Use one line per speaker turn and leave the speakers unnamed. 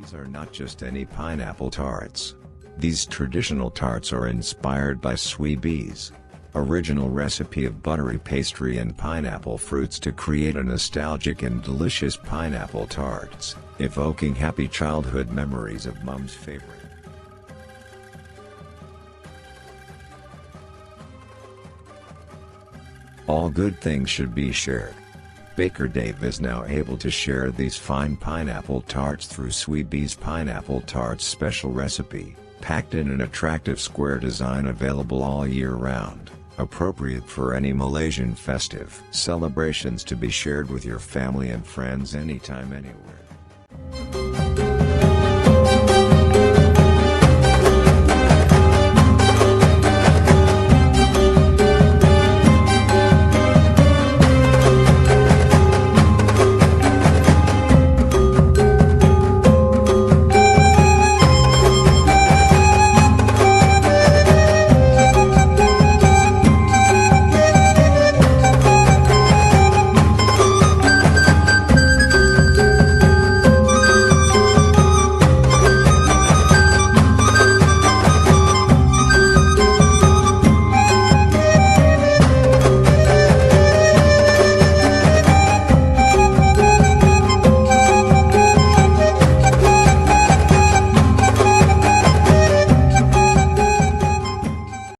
These are not just any pineapple tarts. These traditional tarts are inspired by Swee Bee's original recipe of buttery pastry and pineapple fruits to create a nostalgic and delicious pineapple tarts, evoking happy childhood memories of Mom's favorite. All good things should be shared. Baker Dave is now able to share these fine pineapple tarts through Swee Bee's Pineapple Tarts special recipe, packed in an attractive square design available all year round, appropriate for any Malaysian festive celebrations to be shared with your family and friends anytime anywhere.